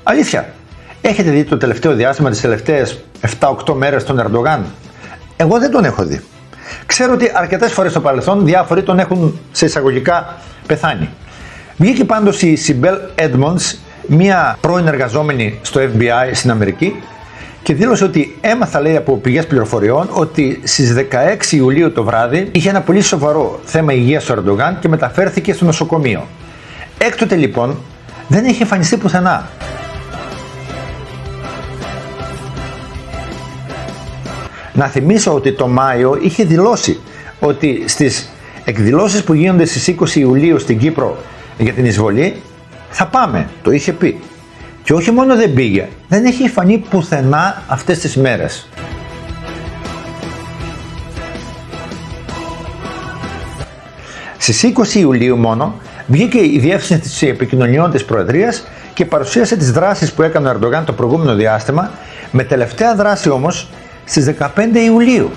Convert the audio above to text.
Αλήθεια, έχετε δει το τελευταίο διάστημα, τις τελευταίες 7-8 μέρες τον Ερντογάν? Εγώ δεν τον έχω δει. Ξέρω ότι αρκετές φορές στο παρελθόν διάφοροι τον έχουν σε εισαγωγικά πεθάνει. Βγήκε πάντως η Σιμπέλ Έντμοντς, μια πρώην εργαζόμενη στο FBI στην Αμερική, και δήλωσε ότι έμαθα, λέει, από πηγές πληροφοριών ότι στις 16 Ιουλίου το βράδυ είχε ένα πολύ σοβαρό θέμα υγείας στο Ερντογάν και μεταφέρθηκε στο νοσοκομείο. Έκτοτε λοιπόν δεν έχει εμφανιστεί πουθενά. Να θυμίσω ότι το Μάιο είχε δηλώσει ότι στις εκδηλώσεις που γίνονται στις 20 Ιουλίου στην Κύπρο για την εισβολή θα πάμε, το είχε πει. Και όχι μόνο δεν πήγε, δεν έχει φανεί πουθενά αυτές τις μέρες. Στις 20 Ιουλίου μόνο βγήκε η Διεύθυνση Επικοινωνιών της Προεδρίας και παρουσίασε τις δράσεις που έκανε ο Ερντογάν το προηγούμενο διάστημα, με τελευταία δράση όμως στις 15 Ιουλίου.